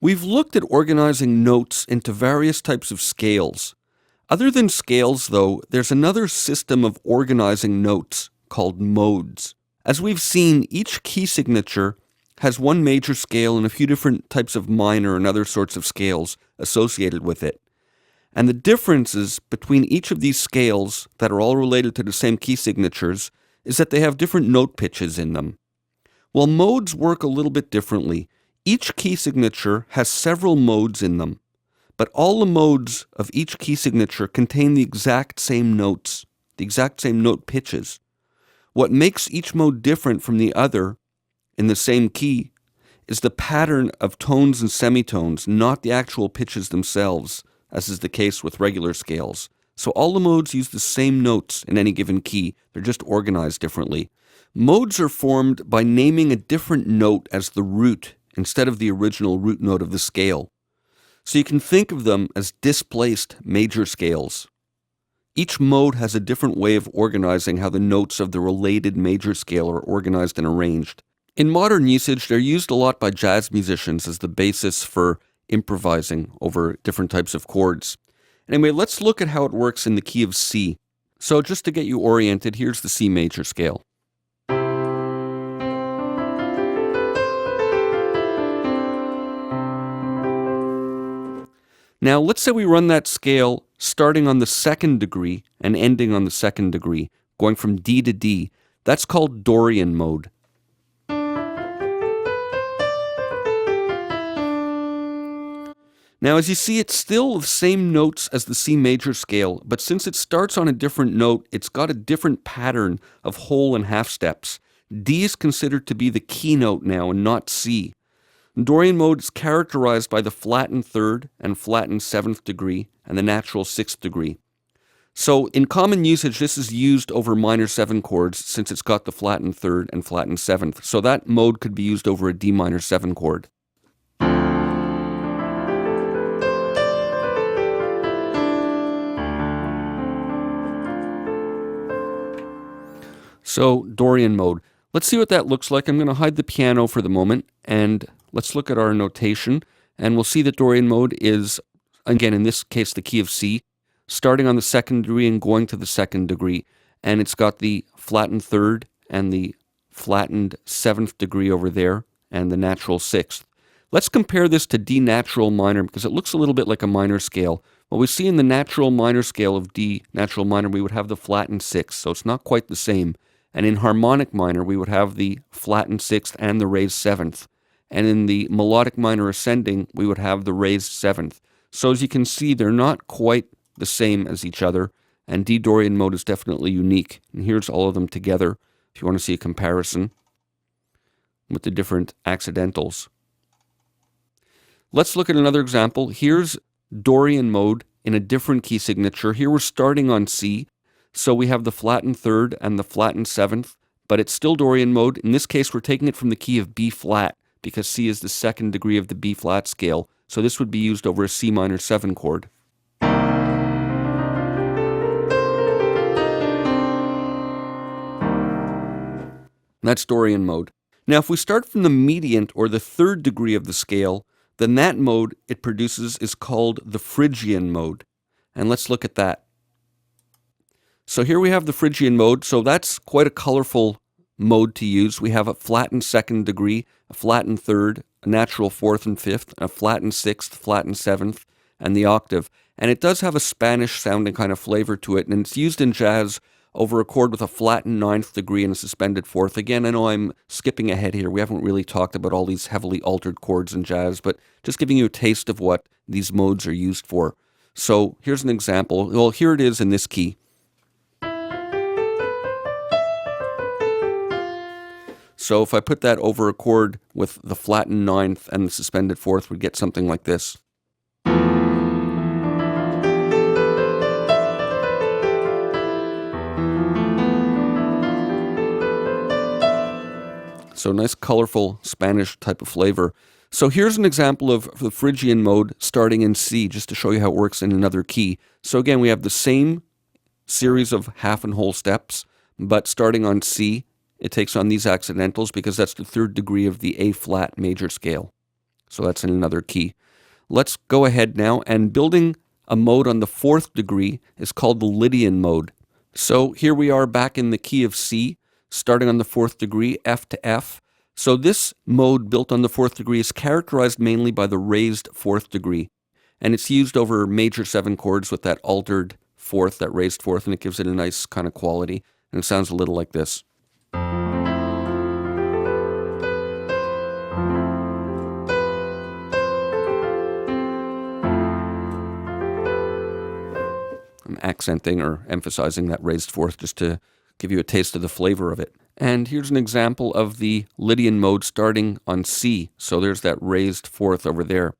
We've looked at organizing notes into various types of scales. Other than scales, though, there's another system of organizing notes called modes. As we've seen, each key signature has one major scale and a few different types of minor and other sorts of scales associated with it. And the differences between each of these scales that are all related to the same key signatures is that they have different note pitches in them. Well, modes work a little bit differently. Each key signature has several modes in them, but all the modes of each key signature contain the exact same notes, the exact same note pitches. What makes each mode different from the other in the same key is the pattern of tones and semitones, not the actual pitches themselves, as is the case with regular scales. So all the modes use the same notes in any given key. They're just organized differently. Modes are formed by naming a different note as the root instead of the original root note of the scale. So you can think of them as displaced major scales. Each mode has a different way of organizing how the notes of the related major scale are organized and arranged. In modern usage, they're used a lot by jazz musicians as the basis for improvising over different types of chords. Anyway, let's look at how it works in the key of C. So just to get you oriented, here's the C major scale. Now, let's say we run that scale starting on the second degree and ending on the second degree, going from D to D. That's called Dorian mode. Now, as you see, it's still the same notes as the C major scale, but since it starts on a different note, it's got a different pattern of whole and half steps. D is considered to be the key note now and not C. Dorian mode is characterized by the flattened third and flattened seventh degree and the natural sixth degree. So in common usage, this is used over minor seven chords since it's got the flattened third and flattened seventh. So that mode could be used over a D minor seven chord. So Dorian mode. Let's see what that looks like. I'm going to hide the piano for the moment and let's look at our notation, and we'll see that Dorian mode is, again, in this case, the key of C, starting on the second degree and going to the second degree. And it's got the flattened third and the flattened seventh degree over there and the natural sixth. Let's compare this to D natural minor because it looks a little bit like a minor scale. What we see in the natural minor scale of D natural minor, we would have the flattened sixth, so it's not quite the same. And in harmonic minor, we would have the flattened sixth and the raised seventh. And in the melodic minor ascending, we would have the raised seventh. So as you can see, they're not quite the same as each other, and D Dorian mode is definitely unique. And here's all of them together, if you want to see a comparison with the different accidentals. Let's look at another example. Here's Dorian mode in a different key signature. Here we're starting on C, so we have the flattened third and the flattened seventh, but it's still Dorian mode. In this case, we're taking it from the key of B flat, because C is the second degree of the B flat scale, so this would be used over a C minor 7 chord. That's Dorian mode. Now if we start from the mediant or the third degree of the scale, then that mode it produces is called the Phrygian mode. And let's look at that. So here we have the Phrygian mode, so that's quite a colorful mode to use. We have a flattened second degree, a flattened third, a natural fourth and fifth, a flattened sixth, flattened seventh, and the octave. And it does have a Spanish sounding kind of flavor to it, and it's used in jazz over a chord with a flattened ninth degree and a suspended fourth. Again, I know I'm skipping ahead here. We haven't really talked about all these heavily altered chords in jazz, but just giving you a taste of what these modes are used for. So here's an example. Well, here it is in this key. So if I put that over a chord with the flattened ninth and the suspended fourth, we'd get something like this. So nice, colorful Spanish type of flavor. So here's an example of the Phrygian mode starting in C, just to show you how it works in another key. So again, we have the same series of half and whole steps, but starting on C, it takes on these accidentals because that's the third degree of the A flat major scale. So that's in another key. Let's go ahead now, and building a mode on the 4th degree is called the Lydian mode. So here we are back in the key of C, starting on the 4th degree, F to F. So this mode built on the 4th degree is characterized mainly by the raised 4th degree. And it's used over major 7 chords with that altered 4th, that raised 4th, and it gives it a nice kind of quality. And it sounds a little like this. I'm accenting or emphasizing that raised 4th just to give you a taste of the flavor of it. And here's an example of the Lydian mode starting on C. So there's that raised 4th over there.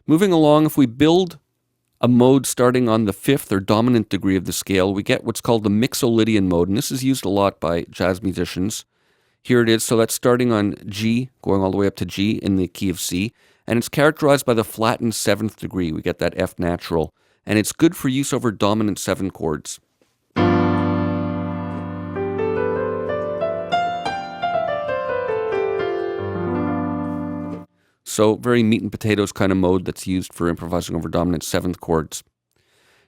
Moving along, if we build a mode starting on the 5th or dominant degree of the scale, we get what's called the Mixolydian mode, and this is used a lot by jazz musicians. Here it is. So that's starting on G, going all the way up to G in the key of C, and it's characterized by the flattened 7th degree. We get that F natural, and it's good for use over dominant 7 chords. So very meat and potatoes kind of mode that's used for improvising over dominant 7th chords.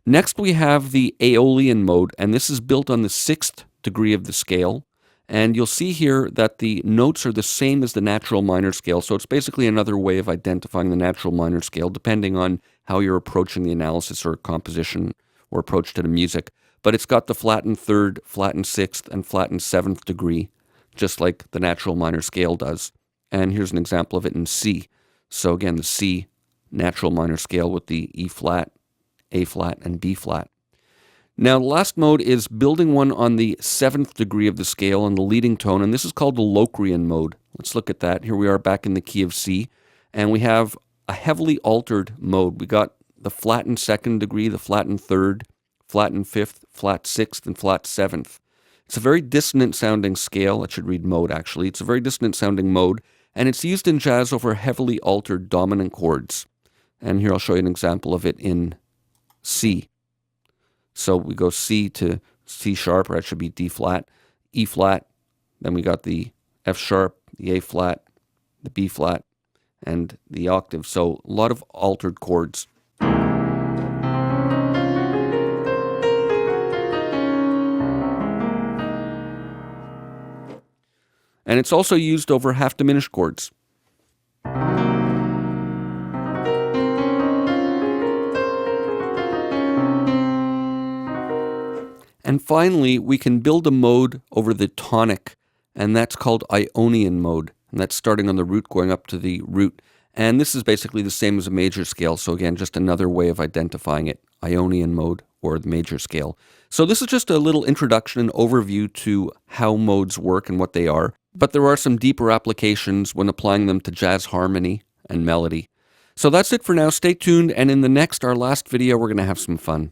Next we have the Aeolian mode, and this is built on the 6th degree of the scale. And you'll see here that the notes are the same as the natural minor scale, so it's basically another way of identifying the natural minor scale, depending on how you're approaching the analysis or composition or approach to the music. But it's got the flattened 3rd, flattened 6th, and flattened 7th degree, just like the natural minor scale does. And here's an example of it in C. So again, the C natural minor scale with the E flat, A flat, and B flat. Now, the last mode is building one on the 7th degree of the scale on the leading tone, and this is called the Locrian mode. Let's look at that. Here we are back in the key of C, and we have a heavily altered mode. We got the flattened 2nd degree, the flattened 3rd, flattened 5th, flat 6th, and flat 7th. It's a very dissonant sounding scale. It should read mode, actually. It's a very dissonant sounding mode, and it's used in jazz over heavily altered dominant chords. And here I'll show you an example of it in C. So we go C to C sharp, or that should be D flat, E flat, then we got the F sharp, the A flat, the B flat, and the octave. So a lot of altered chords. And it's also used over half diminished chords. And finally, we can build a mode over the tonic, and that's called Ionian mode. And that's starting on the root, going up to the root. And this is basically the same as a major scale. So again, just another way of identifying it, Ionian mode or the major scale. So this is just a little introduction and overview to how modes work and what they are. But there are some deeper applications when applying them to jazz harmony and melody. So that's it for now. Stay tuned, and in the next, our last video, we're going to have some fun.